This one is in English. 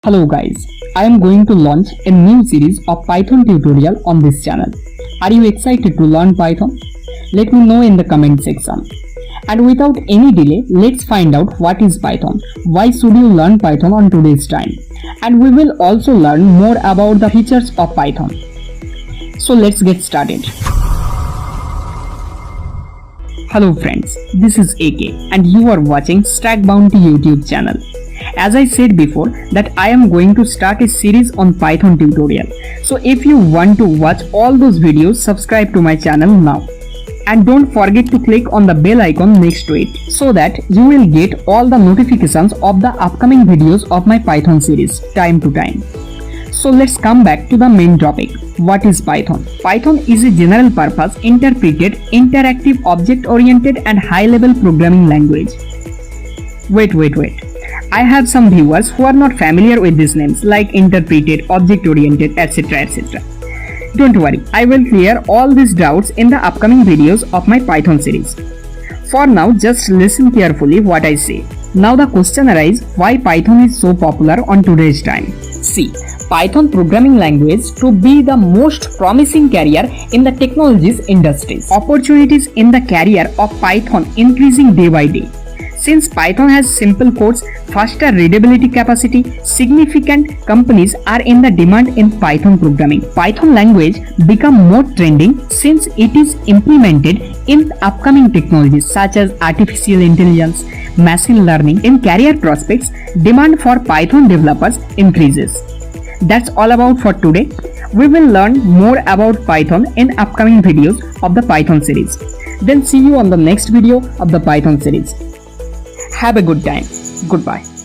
Hello guys, I am going to launch a new series of Python tutorial on this channel. Are you excited to learn Python? Let me know in the comment section. And without any delay, let's find out what is Python, why should you learn Python on today's time, and we will also learn more about the features of Python. So let's get started. Hello friends, this is AK and you are watching Stack Bounty YouTube channel. As I said before that I am going to start a series on Python tutorial. So if you want to watch all those videos, subscribe to my channel now. And don't forget to click on the bell icon next to it so that you will get all the notifications of the upcoming videos of my Python series time to time. So let's come back to the main topic. What is Python? Python is a general purpose, interpreted, interactive, object-oriented and high-level programming language. Wait. I have some viewers who are not familiar with these names like interpreted, object-oriented, etc. Don't worry, I will clear all these doubts in the upcoming videos of my Python series. For now, just listen carefully what I say. Now the question arises, why Python is so popular on today's time? See, Python programming language to be the most promising career in the technologies industries. Opportunities in the career of Python increasing day by day. Since Python has simple codes, faster readability capacity, significant companies are in the demand in Python programming. Python language become more trending since it is implemented in upcoming technologies such as artificial intelligence, machine learning. In career prospects, demand for Python developers increases. That's all about for today. We will learn more about Python in upcoming videos of the Python series. Then see you on the next video of the Python series. Have a good time. Goodbye.